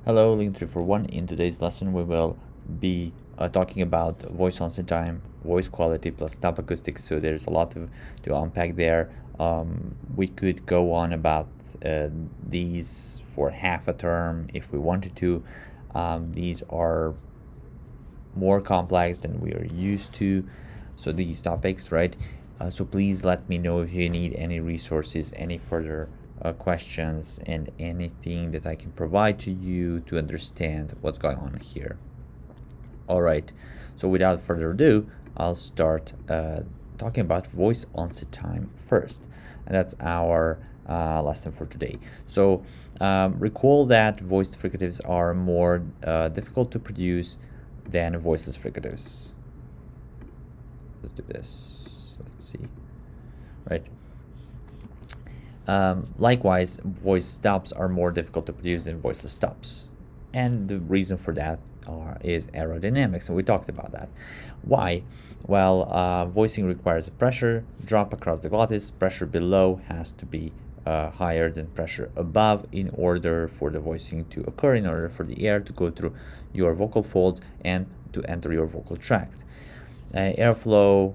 Hello, Link341. In today's lesson, we will be talking about voice onset time, voice quality plus stop acoustics. So there's a lot to unpack there. We could go on about these for half a term if we wanted to. These are more complex than we are used to. So these topics, right? So please let me know if you need any resources, any further questions, and anything that I can provide to you to understand what's going on here. All right, so without further ado, I'll start talking about voice onset time first, and that's our lesson for today. So recall that voiced fricatives are more difficult to produce than voiceless fricatives. Let's do this. Let's see. Right. Likewise, voice stops are more difficult to produce than voiceless stops. And the reason for that is aerodynamics, and we talked about that. Why? Well, voicing requires a pressure drop across the glottis. Pressure below has to be higher than pressure above in order for the voicing to occur, in order for the air to go through your vocal folds and to enter your vocal tract. Airflow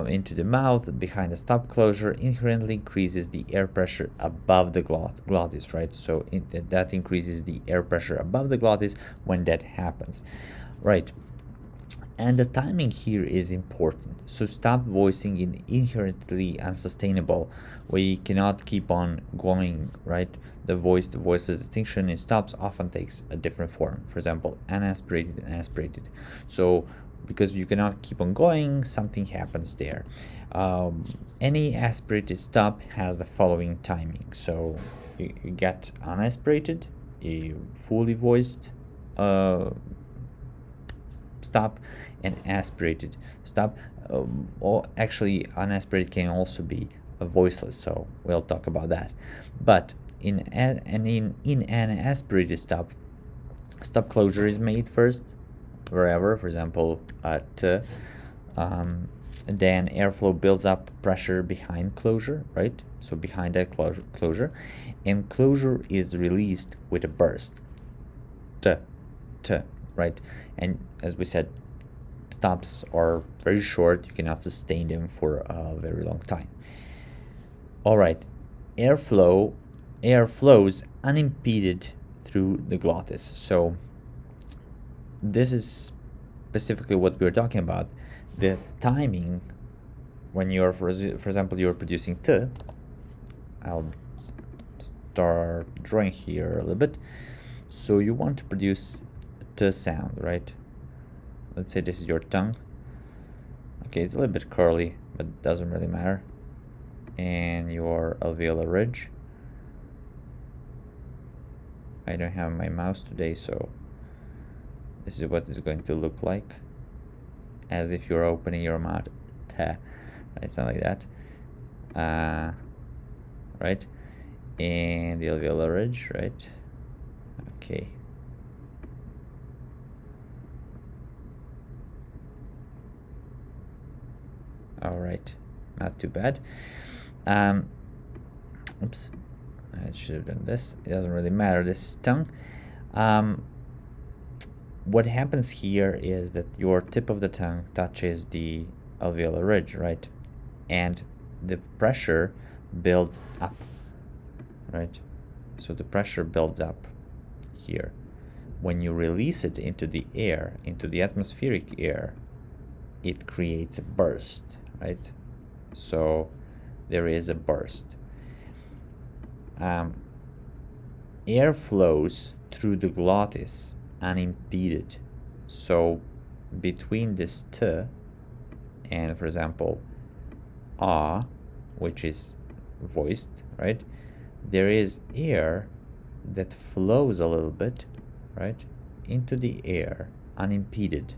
into the mouth behind the stop closure inherently increases the air pressure above the glottis, right? So that increases the air pressure above the glottis when that happens, right? And the timing here is important. So stop voicing is inherently unsustainable. We cannot keep on going, right? The voiceless distinction in stops often takes a different form. For example, unaspirated and aspirated. So because you cannot keep on going, something happens there. Any aspirated stop has the following timing. So you get unaspirated, a fully voiced stop, and aspirated stop. Or actually, unaspirated can also be a voiceless, so we'll talk about that. But in an aspirated stop, stop closure is made first, wherever, for example, T. Then airflow builds up pressure behind closure, right? So behind that closure, and closure is released with a burst. T, right? And as we said, stops are very short. You cannot sustain them for a very long time. All right, air flows unimpeded through the glottis. So this is specifically what we're talking about. The timing when you're, for example, you're producing T. I'll start drawing here a little bit. So you want to produce T sound, right? Let's say this is your tongue. Okay, it's a little bit curly, but it doesn't really matter. And your alveolar ridge. I don't have my mouse today, so this is what it's going to look like, as if you're opening your mouth. It's not like that. Right? And the alveolar ridge, right? Okay. All right, not too bad. Oops, I should have done this. It doesn't really matter. This is tongue. What happens here is that your tip of the tongue touches the alveolar ridge, right? And the pressure builds up, right? So the pressure builds up here. When you release it into the air, into the atmospheric air, it creates a burst, right? So there is a burst. Air flows through the glottis unimpeded. So between this T and, for example, A, which is voiced, right? There is air that flows a little bit, right, into the air unimpeded.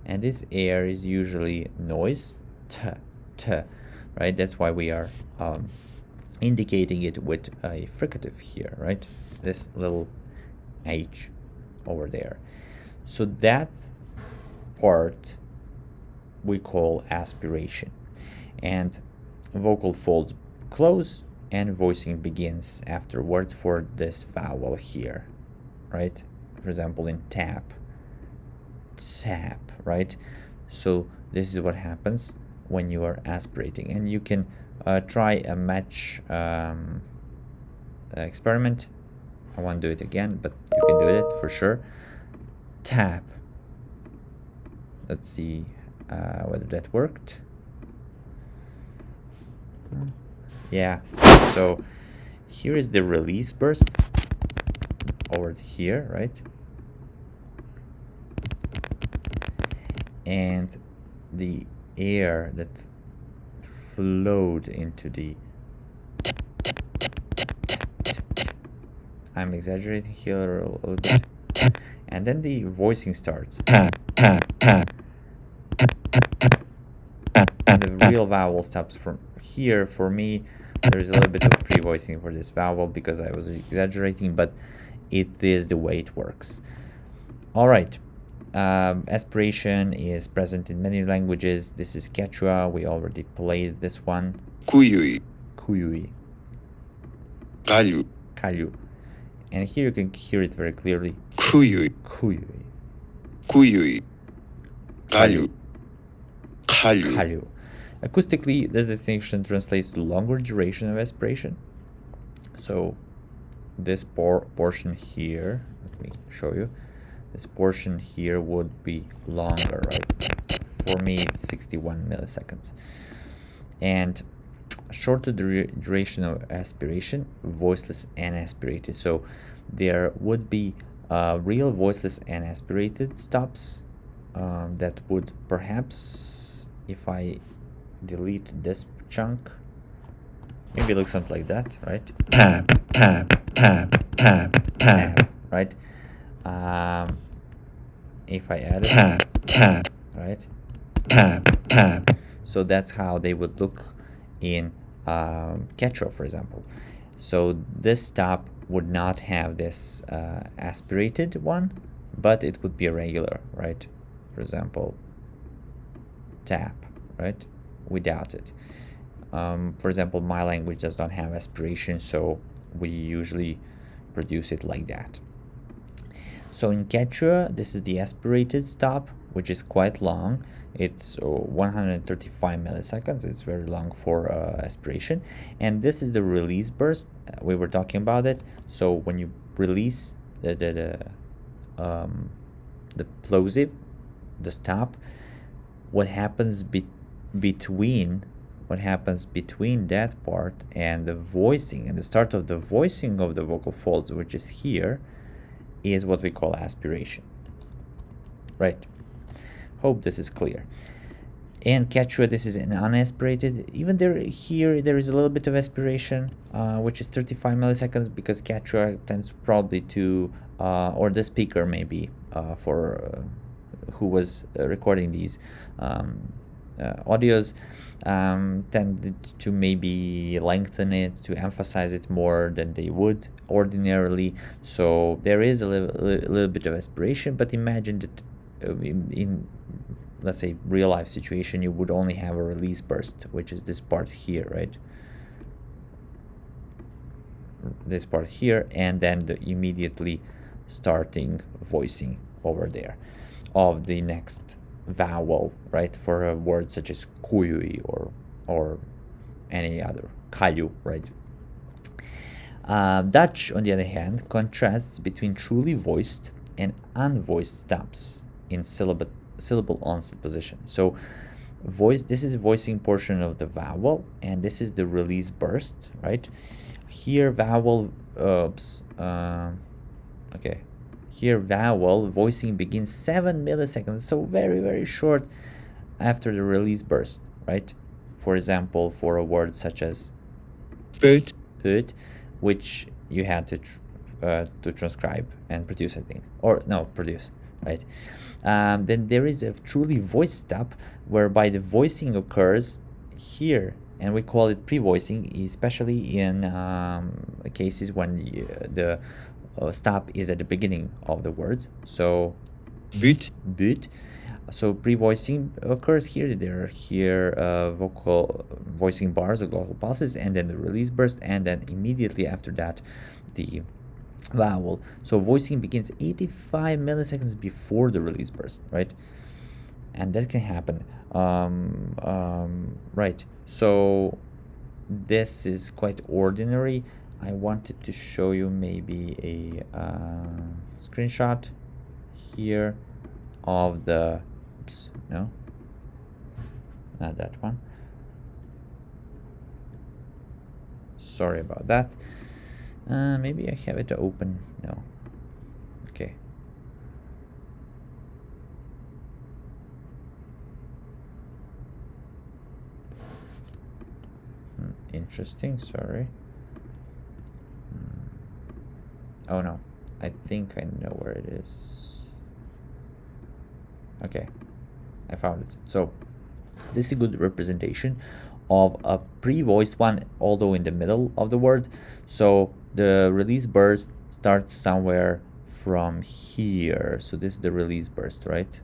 And this air is usually noise, T, right? That's why we are indicating it with a fricative here, right? This little H over there. So that part we call aspiration. And vocal folds close and voicing begins afterwards for this vowel here, right? for example, in tap, right? So this is what happens when you are aspirating, and you can try a match experiment. I won't do it again, but you can do it for sure. Tap. Let's see whether that worked. Yeah, so here is the release burst over here, right? And the air that flowed into the, I'm exaggerating here a little bit, and then the voicing starts. And the real vowel stops from here. For me, there's a little bit of pre-voicing for this vowel because I was exaggerating, but it is the way it works. All right. Aspiration is present in many languages. This is Quechua. We already played this one. Kuyui. Kuyui. Kalyu. Kalyu. And here you can hear it very clearly. Kuyui. Kuyui. Kuyui. Kalyu. Kalyu. Kalyu. Acoustically, this distinction translates to longer duration of aspiration. So this portion here, let me show you. This portion here would be longer, right? For me, it's 61 milliseconds. And shorter duration of aspiration, voiceless and aspirated. So there would be real voiceless and aspirated stops that would perhaps, if I delete this chunk, maybe look something like that, right? Tap, tap, tap, tap, tap, right? If I add tap, tap, right? Tap, tap. So that's how they would look in Quechua, for example. So this stop would not have this aspirated one, but it would be a regular, right? For example, tap, right? Without it. For example, my language does not have aspiration, so we usually produce it like that. So in Quechua, this is the aspirated stop, which is quite long. It's 135 milliseconds. It's very long for aspiration. And this is the release burst. We were talking about it. So when you release the plosive, the stop, what happens between that part and the voicing and the start of the voicing of the vocal folds, which is here, is what we call aspiration, right? Hope this is clear. And Quechua, this is an unaspirated. Even there is a little bit of aspiration, which is 35 milliseconds, because Quechua tends probably to, or the speaker maybe, for who was recording these audios, tended to maybe lengthen it, to emphasize it more than they would ordinarily. So there is a little bit of aspiration, but imagine that in let's say real life situation, you would only have a release burst, which is this part here, right? This part here, and then the immediately starting voicing over there of the next vowel, right? For a word such as kuyui or any other, kalyu, right? Dutch, on the other hand, contrasts between truly voiced and unvoiced stops in syllable onset position. So this is voicing portion of the vowel, and this is the release burst, right? Here vowel here vowel voicing begins 7 milliseconds, so very, very short after the release burst, right? For example, for a word such as put, which you had to transcribe and produce, I think, or no, produce, right? Then there is a truly voiced stop, whereby the voicing occurs here, and we call it pre-voicing, especially in cases when the stop is at the beginning of the words. So but. So pre-voicing occurs here. There are here vocal voicing bars or glottal pulses, and then the release burst, and then immediately after that the vowel. So voicing begins 85 milliseconds before the release burst, right? And that can happen. Right. So this is quite ordinary. I wanted to show you maybe a screenshot here of the, oops, no, not that one. Sorry about that. Maybe I have it open. No. Okay. Interesting. Sorry. Oh no. I think I know where it is. Okay. I found it. So this is a good representation of a pre-voiced one, although in the middle of the word. So the release burst starts somewhere from here. So this is the release burst, right?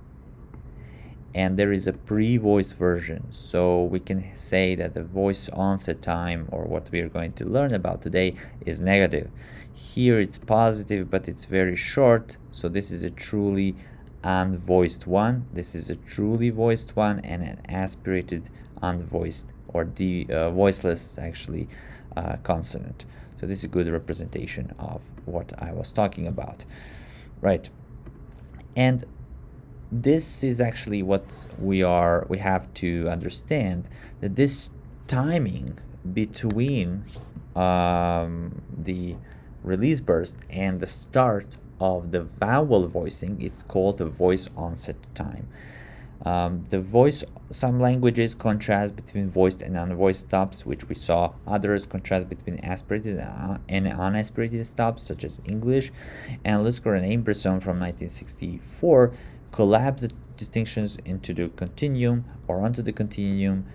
And there is a pre-voice version. So we can say that the voice onset time, or what we are going to learn about today, is negative. Here it's positive, but it's very short. So this is a truly unvoiced one. This is a truly voiced one, and an aspirated unvoiced, or voiceless actually, consonant. So this is a good representation of what I was talking about, right? And this is actually what we have to understand, that this timing between the release burst and the start of the vowel voicing, it's called the voice onset time. Some languages contrast between voiced and unvoiced stops, which we saw. Others contrast between aspirated and unaspirated stops, such as English. And Lisker and Aimberson from 1964 collapse the distinctions into the continuum, or onto the continuum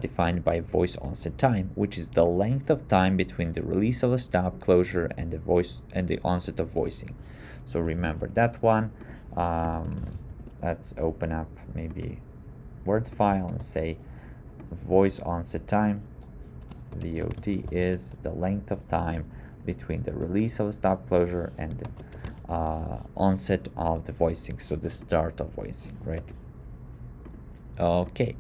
defined by voice onset time, which is the length of time between the release of a stop closure and the onset of voicing. So remember that one. Let's open up maybe Word file and say voice onset time, VOT, is the length of time between the release of a stop closure and the onset of the voicing, so the start of voicing, right? Okay.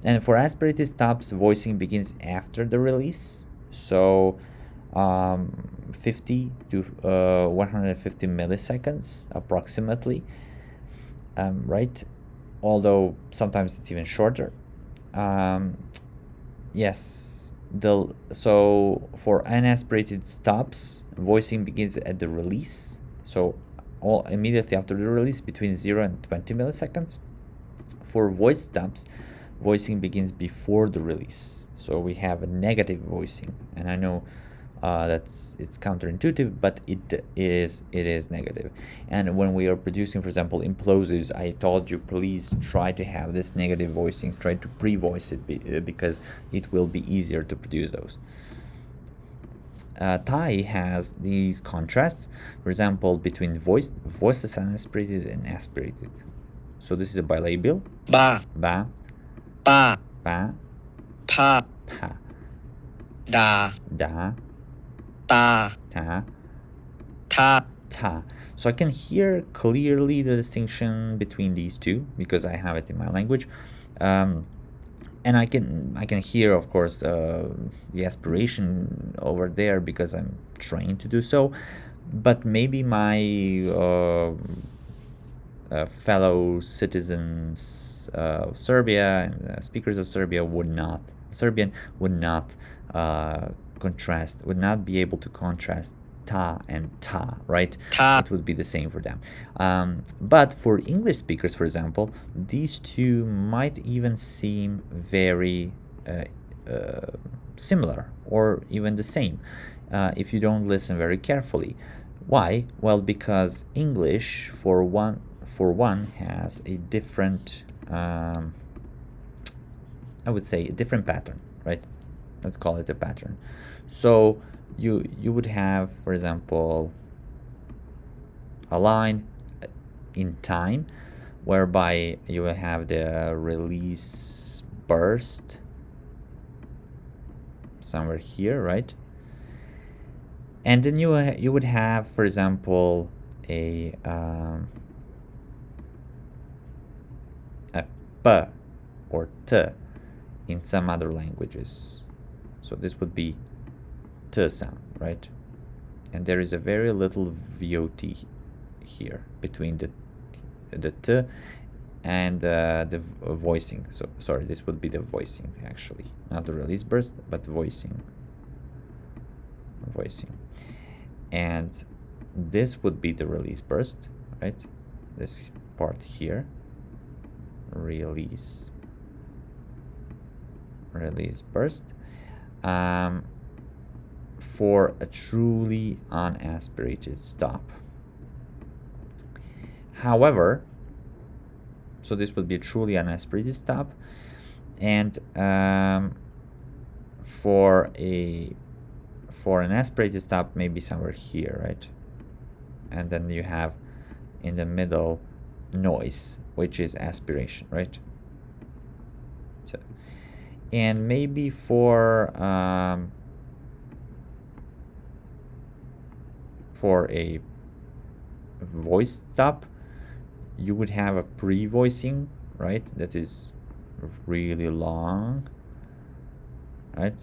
And for aspirated stops, voicing begins after the release. So 50 to 150 milliseconds approximately, right? Although sometimes it's even shorter. Yes, so for unaspirated stops, voicing begins at the release. So immediately after the release, between 0 and 20 milliseconds. For voice stops, voicing begins before the release. So we have a negative voicing, and I know it's counterintuitive, but it is negative. And when we are producing, for example, implosives, I told you please try to have this negative voicing, try to pre-voice it because it will be easier to produce those. Thai has these contrasts, for example, between voiceless unaspirated and aspirated. So this is a bilabial. Ba, Ba, ba, pa, pa, pa, da, da, ta, ta, ta. ta. So I can hear clearly the distinction between these two because I have it in my language. And I can hear, of course, the aspiration over there because I'm trained to do so. But maybe my fellow citizens of Serbia and speakers of Serbian would not would not be able to contrast ta and ta, right? Ta. It would be the same for them. But for English speakers, for example, these two might even seem very similar or even the same if you don't listen very carefully. Why? Well, because English, for one, has a different, I would say, a different pattern, right? Let's call it a pattern. So you would have, for example, a line in time whereby you will have the release burst somewhere here, right? And then you would have, for example, a p or t in some other languages. So this would be t sound, right? And there is a very little VOT here between the t and the voicing. So sorry, this would be the voicing actually, not the release burst, but voicing. And this would be the release burst, right? This part here, release burst, for a truly unaspirated stop. However, so this would be a truly unaspirated stop, and for an aspirated stop, maybe somewhere here, right? And then you have in the middle noise, which is aspiration, right? So, and maybe for a voice stop, you would have a pre-voicing, right? That is really long, right?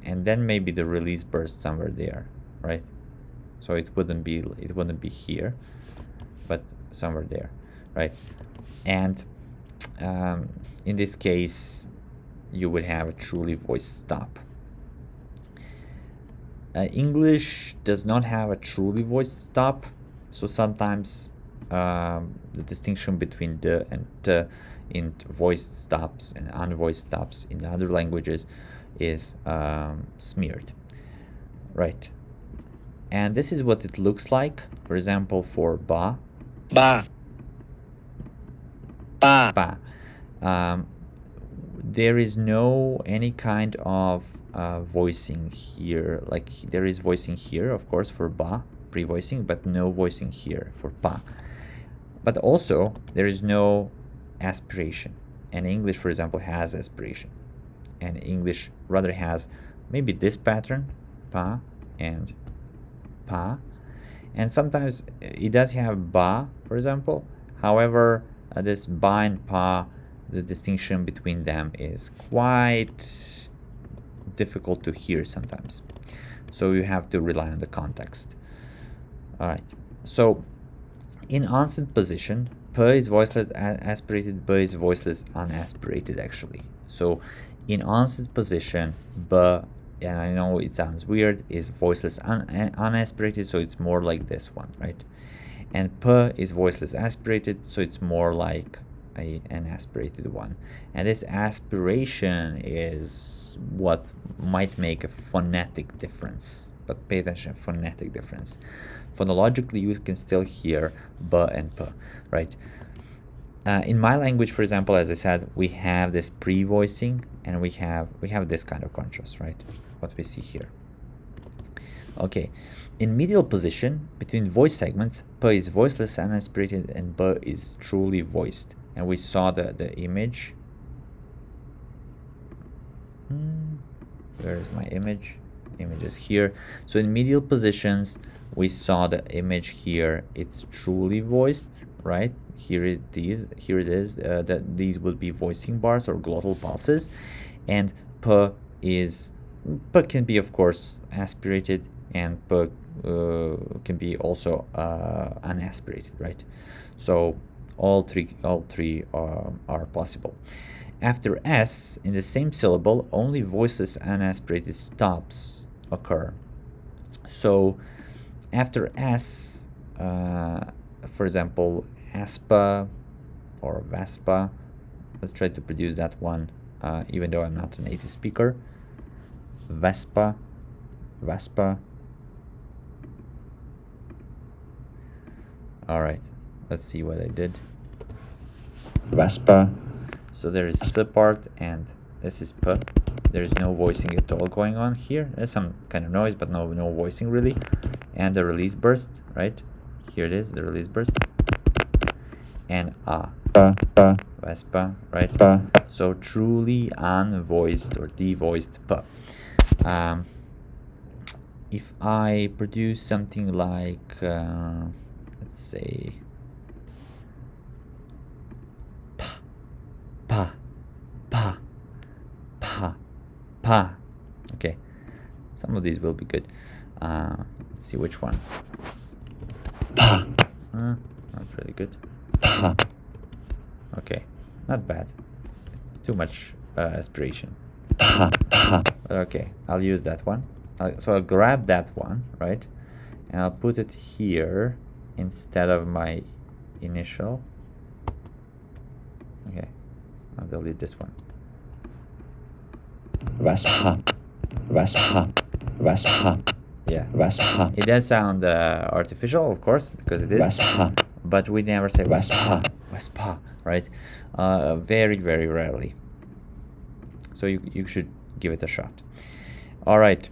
And then maybe the release burst somewhere there, right? So it wouldn't be here, but somewhere there, right? And in this case, you would have a truly voiced stop. English does not have a truly voiced stop, so sometimes the distinction between the and t in voiced stops and unvoiced stops in other languages is smeared, right? And this is what it looks like. For example, for ba, ba, ba, there is no any kind of voicing here. Like there is voicing here, of course, for ba, pre-voicing, but no voicing here for pa. But also there is no aspiration. And English, for example, has aspiration. And English rather has maybe this pattern, pa and pa. And sometimes it does have ba, for example. However, this ba and pa, the distinction between them is quite difficult to hear sometimes. So you have to rely on the context. All right. So in onset position, p is voiceless aspirated, b is voiceless unaspirated actually. So in onset position, b, and I know it sounds weird, is voiceless unaspirated, so it's more like this one, right? And p is voiceless aspirated, so it's more like an aspirated one. And this aspiration is what might make a phonetic difference, but pay attention, phonetic difference. Phonologically, you can still hear b and p, right? In my language, for example, as I said, we have this pre-voicing and we have this kind of contrast, right? What we see here. Okay, in medial position between voice segments, p is voiceless unaspirated and b is truly voiced. And we saw the image. Where is my image? Image is here. So in medial positions, we saw the image here. It's truly voiced, right? Here it is. That these would be voicing bars or glottal pulses, and p can be, of course, aspirated, and p can be also unaspirated, right? So all three are possible. After S, in the same syllable, only voiceless unaspirated stops occur. So after S, for example, aspa or vespa, let's try to produce that one, even though I'm not a native speaker. Vespa. All right, let's see what I did. Vespa. So there is S part and this is p. There is no voicing at all going on here. There's some kind of noise, but no voicing really. And the release burst, right? Here it is, the release burst. And Vespa, right? So truly unvoiced or devoiced p. if I produce something like, let's say, pa, pa, pa, pa, pa. Okay, some of these will be good. Let's see which one. Pa. Not really good. Pa. Okay, not bad. It's too much aspiration. Pa, pa. Okay, I'll use that one. So I'll grab that one, right? And I'll put it here instead of my initial. Okay, I'll delete this one. Raspa, raspa, raspa. Yeah, raspa. It does sound artificial, of course, because it is. Raspa. But we never say raspa, raspa, right? Very, very rarely. So you should give it a shot. All right.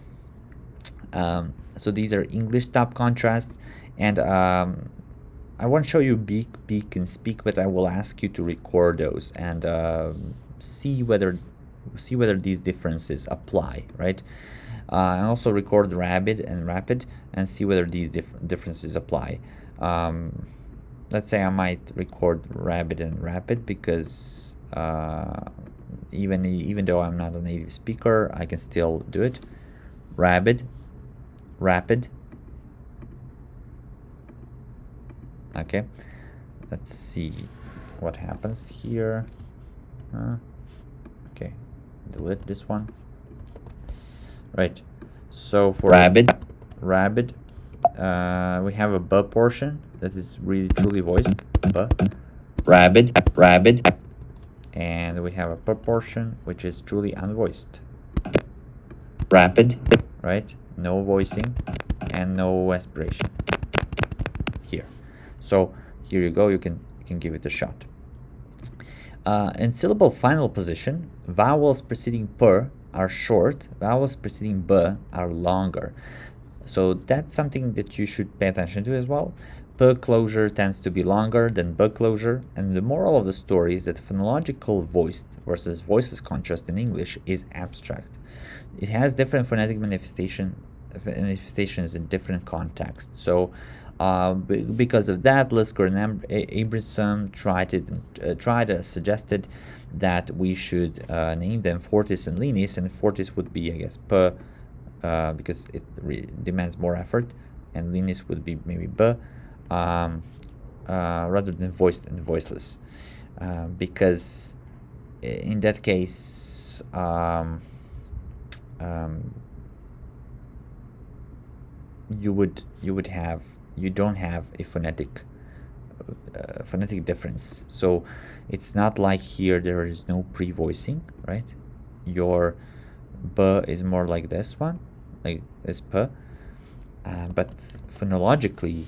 So these are English stop contrasts, and I won't show you beak, and speak, but I will ask you to record those and see whether these differences apply, right? And also record rapid and see whether these differences apply. Let's say I might record rapid because even though I'm not a native speaker, I can still do it. Rapid. Okay, let's see what happens here. Okay, delete this one. Right, so for rapid, we have a b portion that is really truly voiced, b, rapid, and we have a p portion which is truly unvoiced, rapid, right? No voicing and no aspiration here. So here you go, you can give it a shot. In syllable final position, vowels preceding p are short, vowels preceding b are longer. So that's something that you should pay attention to as well. P closure tends to be longer than b closure, and the moral of the story is that phonological voiced versus voiceless contrast in English is abstract. It has different phonetic manifestations in different contexts. So because of that, Lisker and Abramson suggested that we should name them Fortis and Linis, and Fortis would be, I guess, P, because it demands more effort, and Linis would be maybe B, rather than voiced and voiceless, because in that case, you don't have a phonetic difference. So it's not like here there is no pre-voicing, right? Your b is more like this one, like this p, but phonologically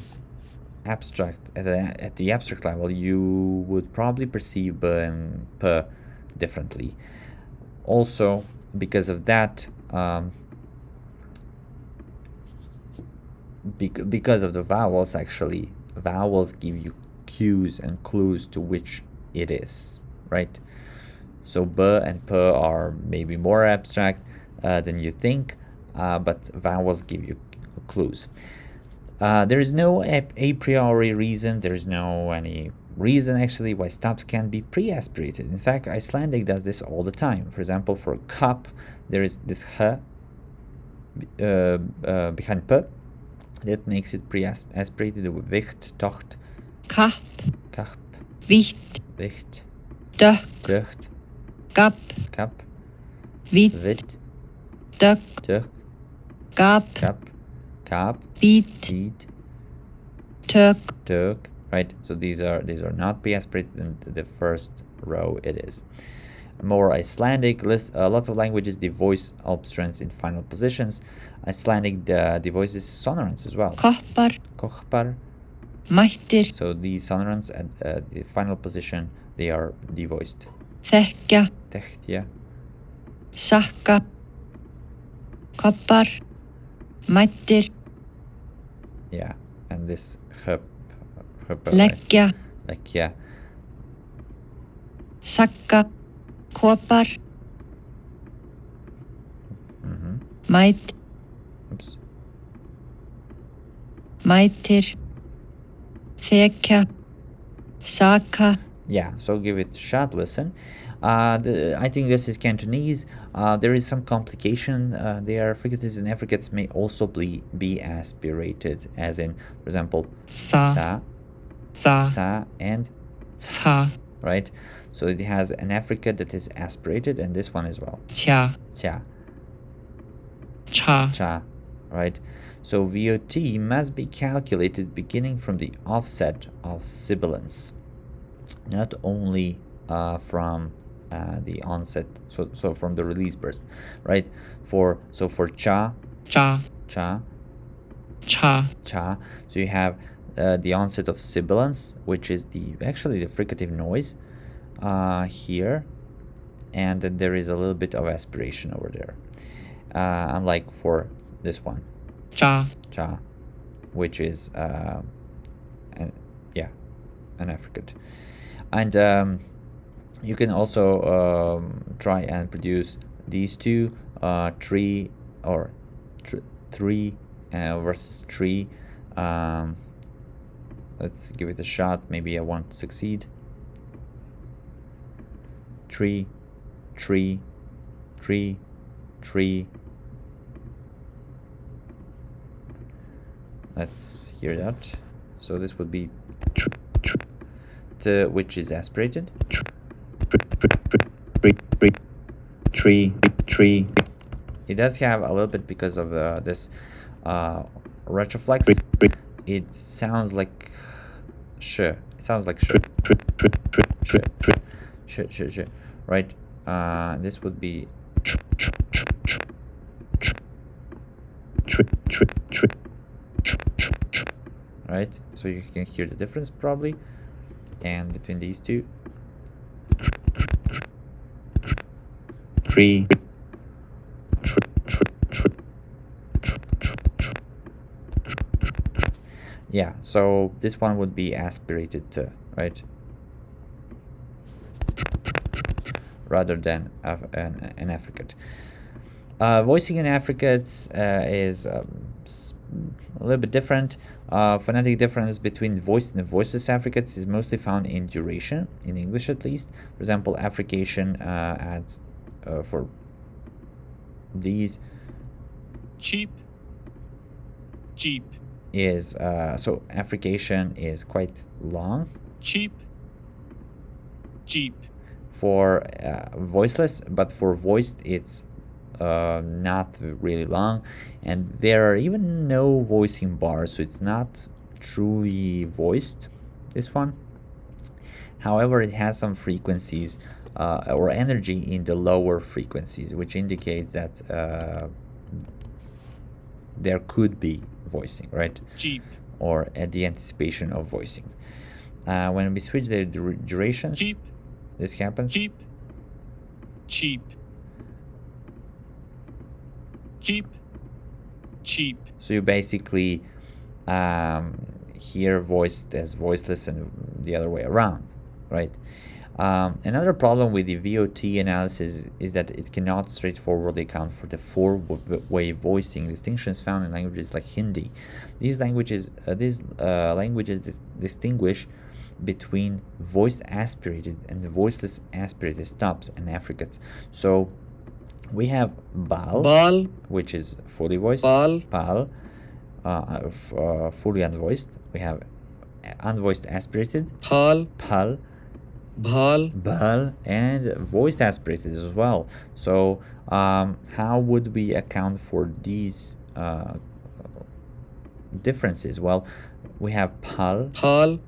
abstract at the abstract level, you would probably perceive b and p differently. Also, because of that, because of the vowels, actually, vowels give you cues and clues to which it is, right? So b and p are maybe more abstract than you think, but vowels give you clues. There is no a priori reason, there's no any reason actually why stops can be pre-aspirated. In fact, Icelandic does this all the time. For example, for cup, there is this h behind p that makes it pre-aspirated with vicht, tocht, Kapp, wicht, dök, ducht, gapp, kap, vitt, wit, dök, duk, gapp, kap, vitt, deed, tök, tuk, right? So these are not pre-aspirated in the first row. It is more Icelandic. Lots of languages devoice obstruents in final positions. Icelandic devoices sonorants as well. koppar, Kochpar. mættir, So these sonorants at the final position, they are devoiced. þekkja, Techtja. sakka, koppar, mættir, Yeah, and this hup, leggja, leggja. sakka, kopar, Mm-hmm. mætt, Oops. mætir, þekja, saka, Yeah, so give it a shot, listen. I think this is Cantonese. There is some complication there. Fricatives and affricates may also be aspirated, as in, for example, sa, sa, sa, sa, and ca, ta, right? So it has an affricate that is aspirated, and this one as well. cha, Cha, cha, cha, right? So VOT must be calculated beginning from the offset of sibilance, not only from the onset, so from the release burst, right? For cha, cha, cha, cha, cha, so you have the onset of sibilance, which is actually the fricative noise here, and then there is a little bit of aspiration over there, unlike for this one, cha, cha, which is an affricate. And you can also try and produce these two, tree or three versus tree. Let's give it a shot. Maybe I won't succeed. Tree, tree, tree, tree. Let's hear that. So this would be which is aspirated. Tree, tree. It does have a little bit because of this retroflex. It sounds like sh. It sounds like sh. Sh. Right. This would be right. So you can hear the difference probably, and between these two. Tree. Yeah, so this one would be aspirated to, right? Rather than an affricate. Voicing in affricates is a little bit different. Phonetic difference between voiced and voiceless affricates is mostly found in duration, in English at least. For example, affrication adds for these cheap, cheap, is so affrication is quite long cheap, cheap, for voiceless, but for voiced it's not really long, and there are even no voicing bars, so it's not truly voiced, this one. However, it has some frequencies or energy in the lower frequencies, which indicates that there could be voicing, right? cheap, Or at the anticipation of voicing. When we switch the durations, cheap, this happens. cheap, cheap, cheap, cheap, So you basically hear voiced as voiceless and the other way around, right? Another problem with the VOT analysis is that it cannot straightforwardly account for the four-way voicing distinctions found in languages like Hindi. These languages distinguish between voiced aspirated and voiceless aspirated stops and affricates. So we have bal, which is fully voiced, bal, pal, fully unvoiced. We have unvoiced aspirated, pal, pal, bal, bal, and voiced aspirated as well. So how would we account for these differences? Well, we have pal pal,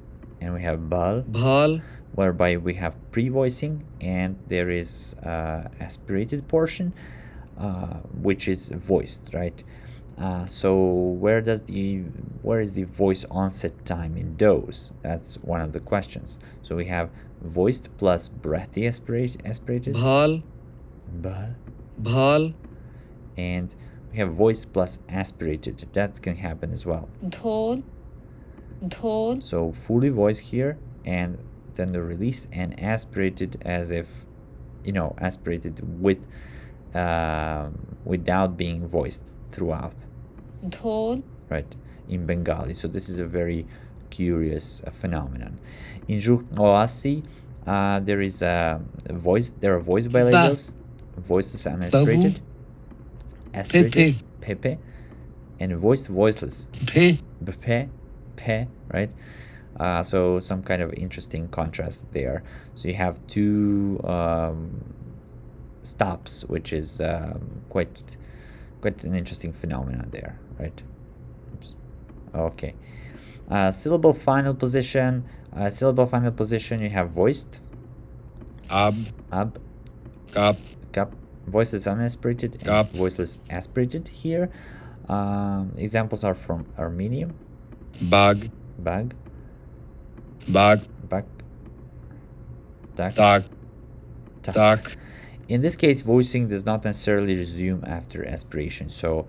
and we have bal, bal, whereby we have pre-voicing and there is aspirated portion which is voiced, right? So where is the voice onset time in those? That's one of the questions. So we have voiced plus breathy aspirated, bal, bal, and we have voiced plus aspirated. That can happen as well. tone, So fully voiced here, and then the release and aspirated as if, aspirated with without being voiced throughout, tone, right? in Bengali. So this is a very curious phenomenon. In Jurnoasi, there is a voice. There are voice bilabials, voiceless and aspirated, aspirated, pepe, and voiced voiceless, pe, pe, right? So some kind of interesting contrast there. So you have two stops, which is quite an interesting phenomenon there, right? Oops. Okay. Syllable final position. Syllable final position. You have voiced, ab, kap, voiceless unaspirated, and Kap. voiceless aspirated here. Examples are from Armenian, bag, bag, bag, back, tak, tak, tak. tak, In this case, voicing does not necessarily resume after aspiration, so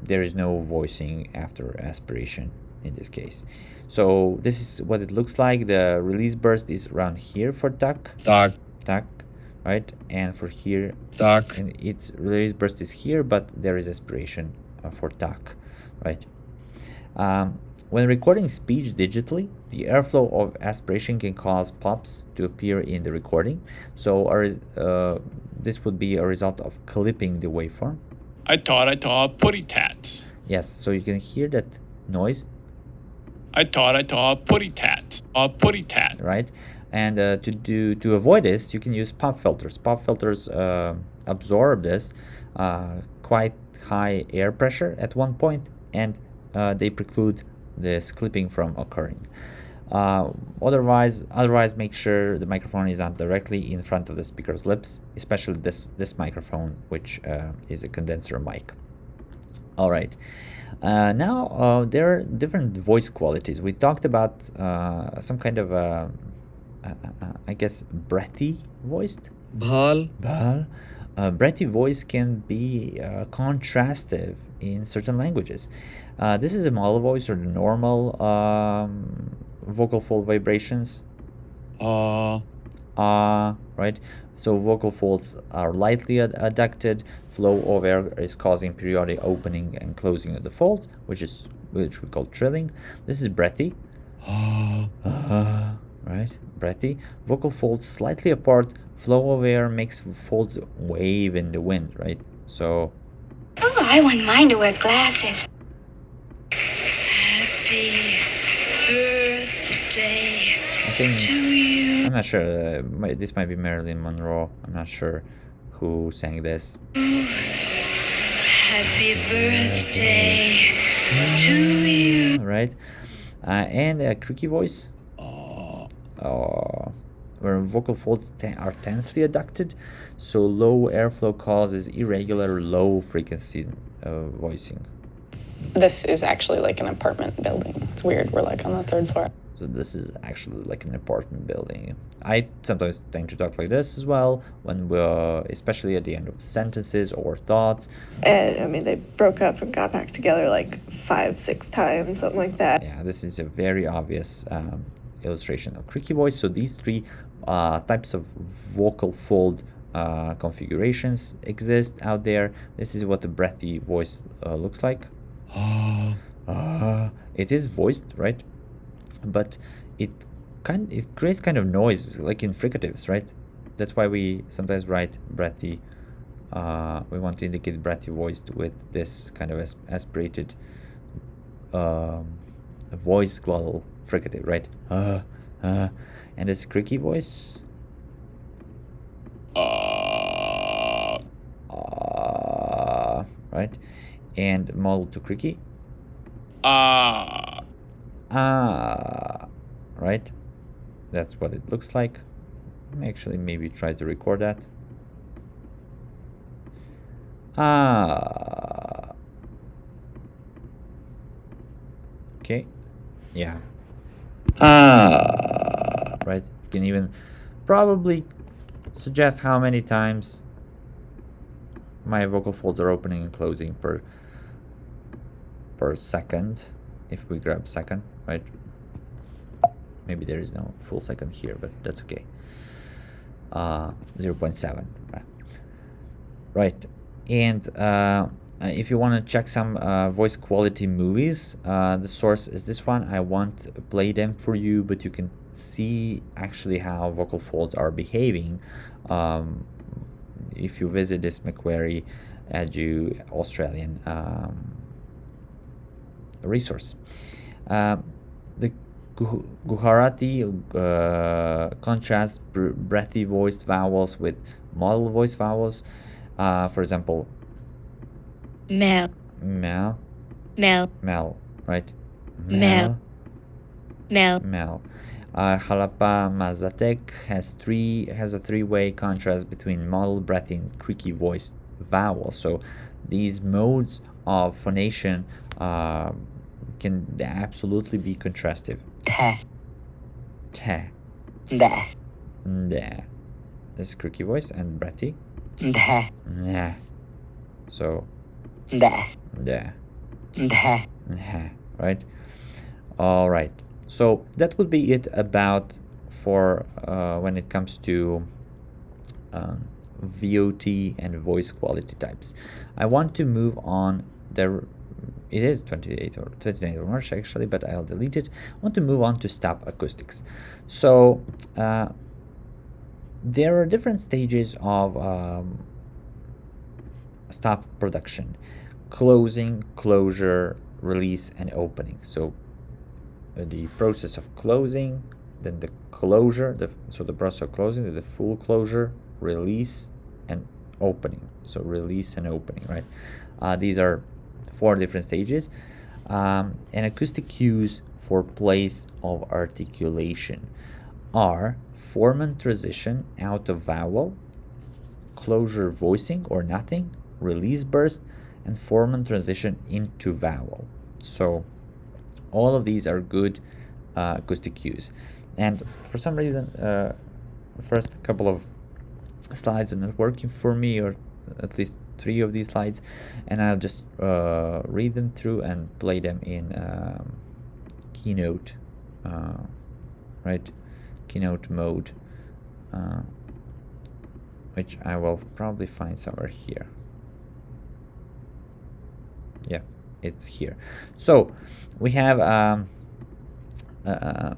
there is no voicing after aspiration in this case. So this is what it looks like. The release burst is around here for tak, tak, right? And for here, tak, and its release burst is here, but there is aspiration for tak, right? When recording speech digitally, the airflow of aspiration can cause pops to appear in the recording. So this would be a result of clipping the waveform. I thought putty tat. Yes, so you can hear that noise, I thought putty tat. Putty tat. right? And to avoid this, you can use pop filters. Pop filters absorb this quite high air pressure at one point, and they preclude this clipping from occurring. Otherwise, make sure the microphone is not directly in front of the speaker's lips, especially this microphone, which is a condenser mic. All right. Now there are different voice qualities. We talked about some kind of I guess breathy voiced. bhal, Breathy voice can be contrastive in certain languages. This is a model voice or the normal vocal fold vibrations. Right? So vocal folds are lightly adducted. Flow of air is causing periodic opening and closing of the folds, which we call trilling. This is breathy. Right? Breathy. Vocal folds slightly apart. Flow of air makes folds wave in the wind, right? So Oh, I wouldn't mind to wear glasses. Happy birthday I think to you. I'm not sure. This might be Marilyn Monroe. I'm not sure who sang this. Happy birthday to you. Right? And a creaky voice. Where vocal folds are tensely adducted, so low airflow causes irregular low frequency voicing. This is actually like an apartment building. It's weird. We're like on the third floor. So this is actually like an apartment building. I sometimes tend to talk like this as well, when we're, especially at the end of sentences or thoughts. And I mean, they broke up and got back together like 5-6 times, something like that. Yeah, this is a very obvious illustration of creaky voice. So these three types of vocal fold configurations exist out there. This is what the breathy voice looks like. It is voiced, right? But it creates kind of noise, like in fricatives, right? That's why we sometimes write breathy. We want to indicate breathy voiced with this kind of aspirated voice glottal fricative, right? And this creaky voice. Right? And model to creaky. Right? That's what it looks like. Actually, maybe try to record that. Okay. Yeah. Right? You can even probably suggest how many times my vocal folds are opening and closing per second, if we grab second, right? Maybe there is no full second here, but that's okay. 0.7, right? And If you want to check some voice quality movies, the source is this one. I won't play them for you, but you can see actually how vocal folds are behaving if you visit this Macquarie Edu Australian resource. The Gujarati contrasts breathy voiced vowels with modal voiced vowels. For example, Mel. Mel, Mel. right? Mel. Mel. Mel. Jalapa Mazatec has a three-way contrast between modal, breathy, and creaky voiced vowels. So these modes of phonation can absolutely be contrastive. Te. Te. De. De. This creaky voice, and breathy. De. Nah. So De. de. De. Right? All right. So that would be it about for when it comes to VOT and voice quality types. I want to move on. It is 28th or 29th of March actually, but I'll delete it. I want to move on to stop acoustics. So there are different stages of stop production: closing, closure, release, and opening. So the process of closing, then the closure, so the process of closing, then the full closure, release, and opening. So release and opening, right? These are 4 different stages. And acoustic cues for place of articulation are formant transition out of vowel, closure voicing or nothing, release burst, and formant transition into vowel. So all of these are good acoustic cues. And for some reason, first couple of slides are not working for me, or at least 3 of these slides, and I'll just read them through and play them in Keynote, right? Keynote mode, which I will probably find somewhere here. Yeah, it's here. So we have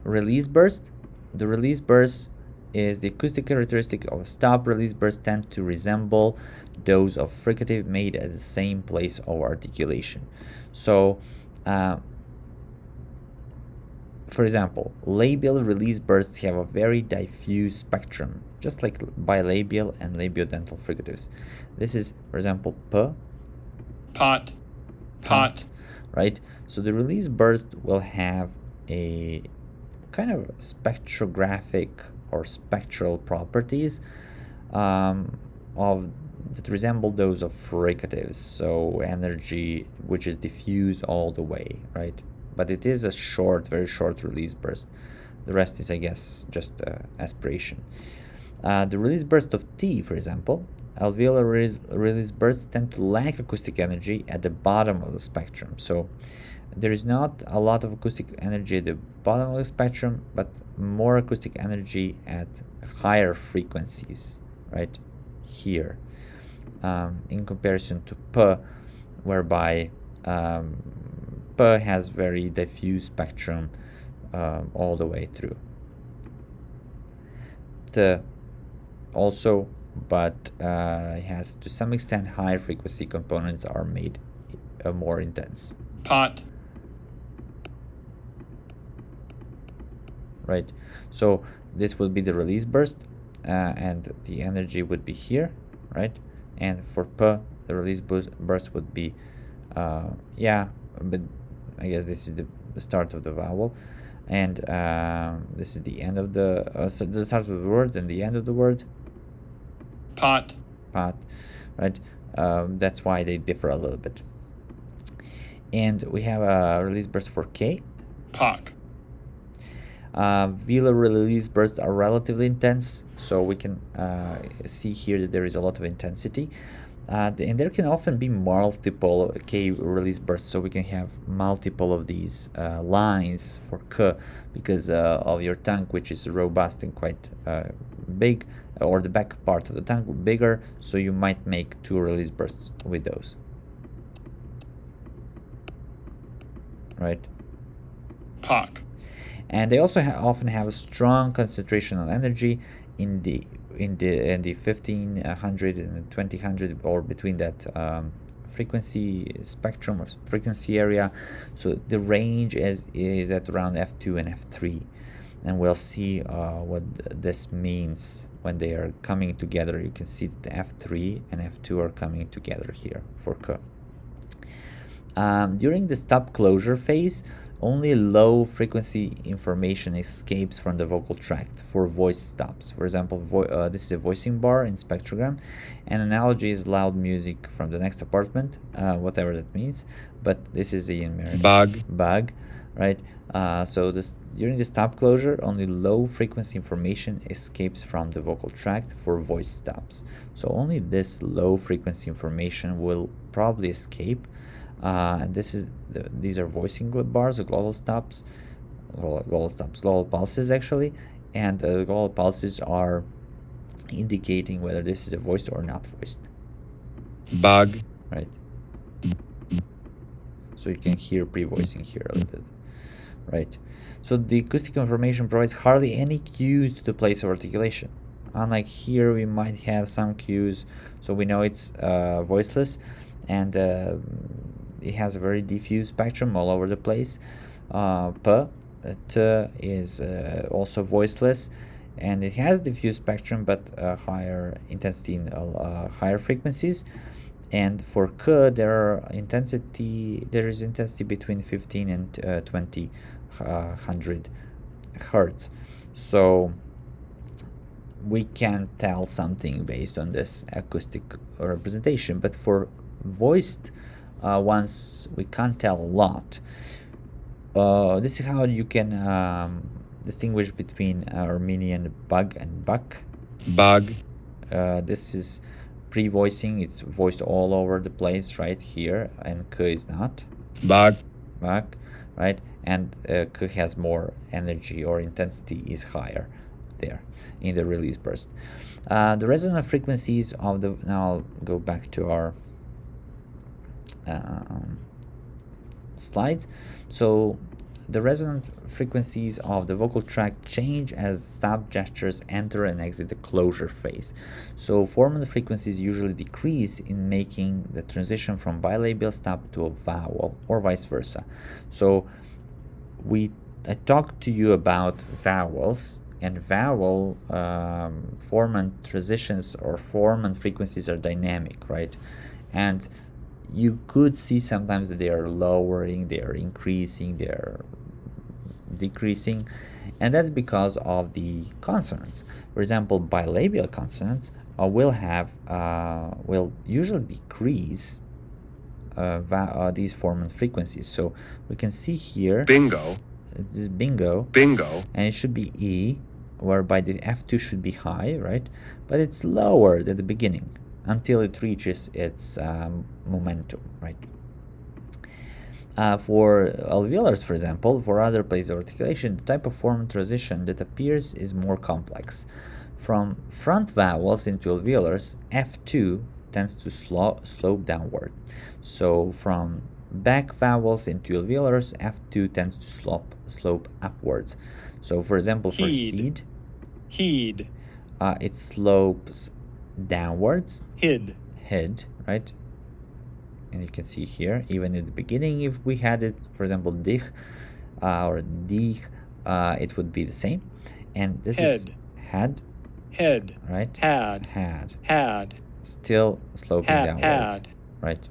release burst. The release burst is the acoustic characteristic of a stop. Release bursts tend to resemble those of fricative made at the same place of articulation. So for example, labial release bursts have a very diffuse spectrum, just like bilabial and labiodental fricatives. This is, for example, p, Pot. right? So the release burst will have a kind of spectrographic or spectral properties of that resemble those of fricatives. So energy which is diffuse all the way, right? But it is a short, very short release burst. The rest is, I guess, just aspiration. The release burst of T, for example, alveolar release bursts tend to lack acoustic energy at the bottom of the spectrum. So there is not a lot of acoustic energy at the bottom of the spectrum, but more acoustic energy at higher frequencies, right here, in comparison to P, whereby P has very diffuse spectrum all the way through. T also, but it has to some extent higher frequency components are made more intense. Pot. Right, so this will be the release burst, and the energy would be here, right? And for P, the release burst would be, yeah, but I guess this is the start of the vowel, and this is the end of the so the start of the word and the end of the word. Pot. Right? That's why they differ a little bit. And we have a release burst for K. Pock. Velar release bursts are relatively intense, so we can see here that there is a lot of intensity. And there can often be multiple K release bursts, so we can have multiple of these lines for K because of your tongue, which is robust and quite big, or the back part of the tongue bigger, so you might make 2 release bursts with those. right? Pock. And they also often have a strong concentration of energy in the 1500 and 2000, or between that frequency spectrum or frequency area. So the range is at around f2 and f3, and we'll see what this means when they are coming together. You can see that the f3 and f2 are coming together here for K. During the stop closure phase, only low frequency information escapes from the vocal tract for voice stops. For example, this is a voicing bar in spectrogram. An analogy is loud music from the next apartment, whatever that means, but this is the American bug, right? So during the stop closure, only low frequency information escapes from the vocal tract for voice stops. So only this low frequency information will probably escape. And these are voicing bars, or glottal pulses actually, and glottal pulses are indicating whether this is a voiced or not voiced. Bug. Right. So you can hear pre-voicing here a little bit, right? So the acoustic information provides hardly any cues to the place of articulation. Unlike here, we might have some cues, so we know it's voiceless, and it has a very diffuse spectrum all over the place. P, T is also voiceless, and it has diffuse spectrum but higher intensity in higher frequencies. And for K, there is intensity between 15 and 20 hertz. So we can tell something based on this acoustic representation, but for voiced ones we can't tell a lot. This is how you can distinguish between Armenian bug and buck. Bug. This is pre-voicing, it's voiced all over the place right here, and K is not. Bug. Right? And K has more energy, or intensity is higher there in the release burst. The resonant frequencies of the, now I'll go back to our slides. So the resonant frequencies of the vocal tract change as stop gestures enter and exit the closure phase. So formant frequencies usually decrease in making the transition from bilabial stop to a vowel, or vice versa. So I talked to you about vowels, and vowel formant transitions or formant frequencies are dynamic, right? And you could see sometimes that they are lowering, they are increasing, they are decreasing, and that's because of the consonants. For example, bilabial consonants will usually decrease these formant frequencies. So we can see here, Bingo. this is bingo, and it should be E, whereby the F2 should be high, right? But it's lowered at the beginning until it reaches its momentum, right? For alveolars, for example, for other places of articulation, the type of formant transition that appears is more complex. From front vowels into alveolars, F2 tends to slope downward. So from back vowels into alveolars, F2 tends to slope upwards. So for example, for heed, it slopes downwards. Hid, right? And you can see here, even in the beginning, if we had it, for example, dich or dich, it would be the same. And this is had, right? had, still sloping downwards, right?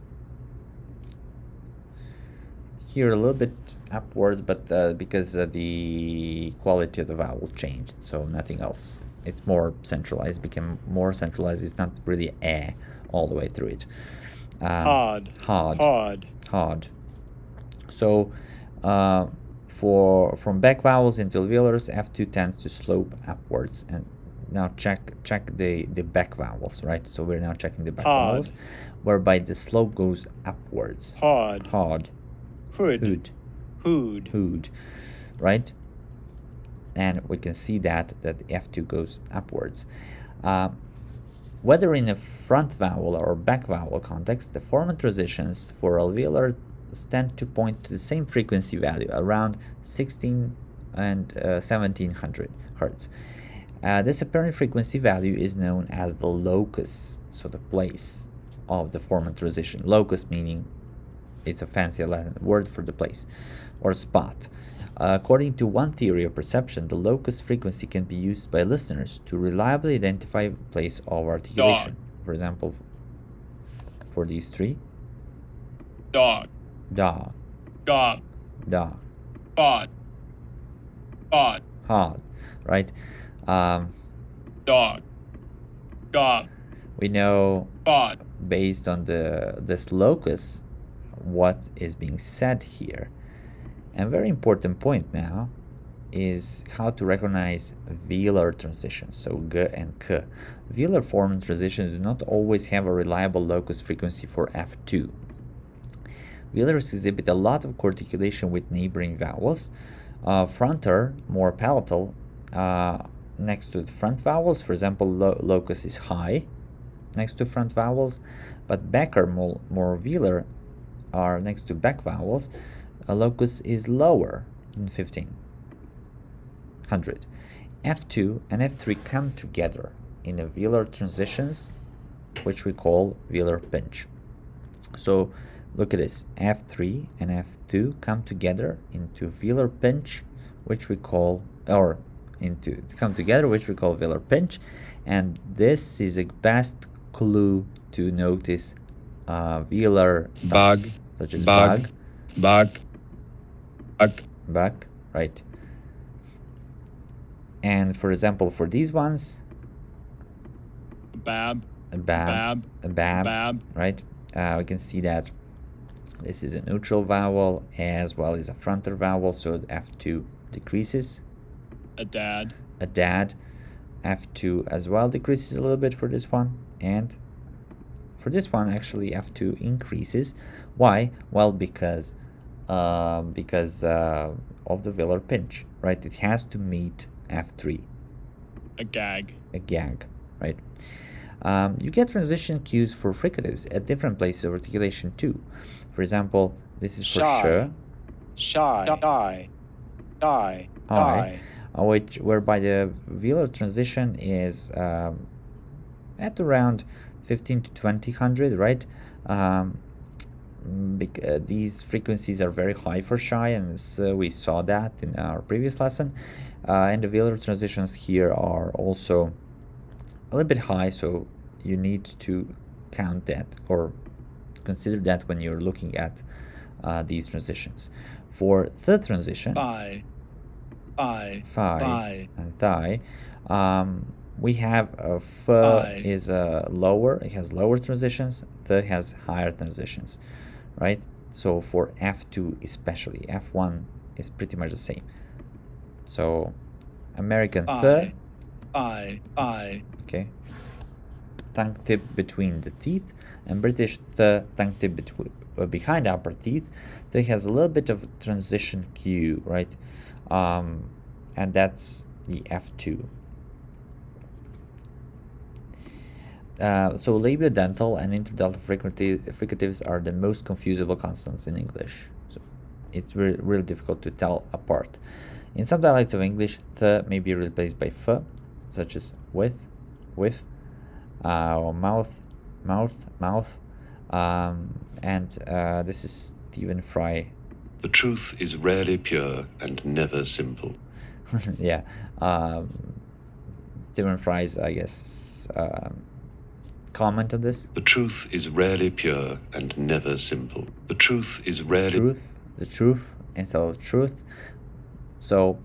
Here a little bit upwards, but because the quality of the vowel changed, so nothing else. It's more centralized, became more centralized. It's not really all the way through it. Hard. So from back vowels into alveolars, F2 tends to slope upwards. And now check the back vowels, right? So we're now checking the back vowels, whereby the slope goes upwards. Hard. Hood, right? And we can see that F2 goes upwards. Whether in a front vowel or back vowel context, the formant transitions for alveolar tend to point to the same frequency value, around 16 and 1700 hertz. This apparent frequency value is known as the locus, so the place of the formant transition. Locus meaning it's a fancy Latin word for the place or spot. According to one theory of perception, the locus frequency can be used by listeners to reliably identify place of articulation. For example, for these three: dog, dog, gob, dog, bot, bot, hot, right? dog, gob, We know bot, based on this locus what is being said here. And very important point now is how to recognize velar transitions, so g and k. Velar formant transitions do not always have a reliable locus frequency for F2. Velars exhibit a lot of coarticulation with neighboring vowels. Fronter, more palatal, next to the front vowels. For example, locus is high next to front vowels, but backer, more velar, are next to back vowels. A locus is lower than 1500. F2 and F3 come together in a velar transitions, which we call velar pinch. So look at this: F3 and F2 come together into velar pinch, which we call, velar pinch, and this is a best clue to notice velar stops, such as bug, right? And for example, for these ones, bab, bab, right? We can see that this is a neutral vowel as well as a frontal vowel, so F2 decreases. a dad, F2 as well decreases a little bit for this one, and for this one actually F2 increases. Why? Well, because of the velar pinch, right? It has to meet F3. a gag, Right? You get transition cues for fricatives at different places of articulation too. For example, this is for whereby the velar transition is at around 15 to 2000, right? These frequencies are very high for shy, and so we saw that in our previous lesson. And the velar transitions here are also a little bit high, so you need to count that or consider that when you're looking at these transitions. For the transition, phi and thigh, we have f is lower, it has lower transitions, th has higher transitions, right? So for F2 especially, F1 is pretty much the same. So American th, okay, tongue tip between the teeth, and British th, tongue tip behind upper teeth. That has a little bit of transition cue, right? And that's the F2. So labiodental and interdental fricatives are the most confusable consonants in English. So it's really difficult to tell apart. In some dialects of English, th may be replaced by f, such as with, or mouth. And this is Stephen Fry. The truth is rarely pure and never simple. Yeah. Stephen Fry's, I guess, comment on this. The truth is rarely pure and never simple. The truth is rarely... The truth instead of truth. So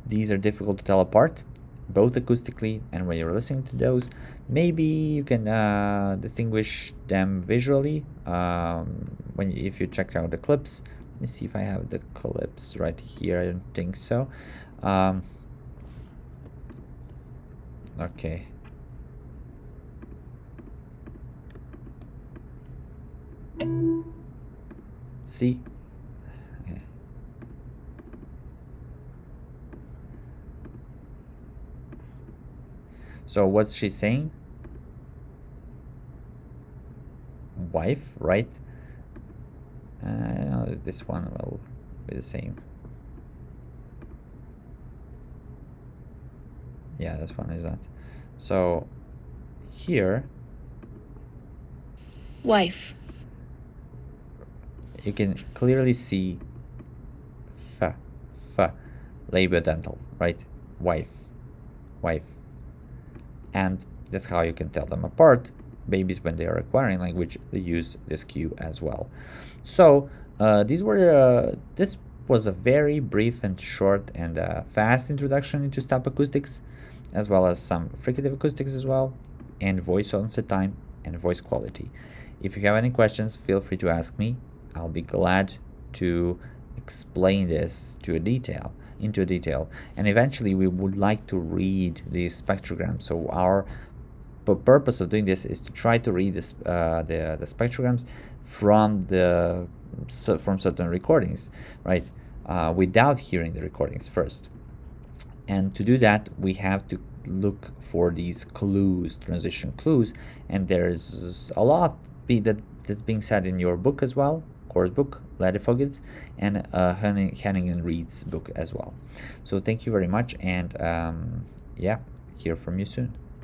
these are difficult to tell apart, both acoustically and when you're listening to those. Maybe you can distinguish them visually if you check out the clips. Let me see if I have the clips right here. I don't think so. Okay. See? Okay. So what's she saying? Wife, right? this one will be the same. Yeah, this one is not. So here Wife. you can clearly see f, labiodental, right? Wife. And that's how you can tell them apart. Babies, when they are acquiring language, they use this cue as well. So this was a very brief and short and fast introduction into stop acoustics, as well as some fricative acoustics as well, and voice onset time and voice quality. If you have any questions, feel free to ask me. I'll be glad to explain this into detail. And eventually we would like to read these spectrograms. So our purpose of doing this is to try to read this, the spectrograms from certain recordings, right? Without hearing the recordings first. And to do that, we have to look for these clues, transition clues, and there's a lot that's being said in your book as well, course book, Ladefoged's, and Henning and Reed's book as well. So thank you very much, and yeah, hear from you soon.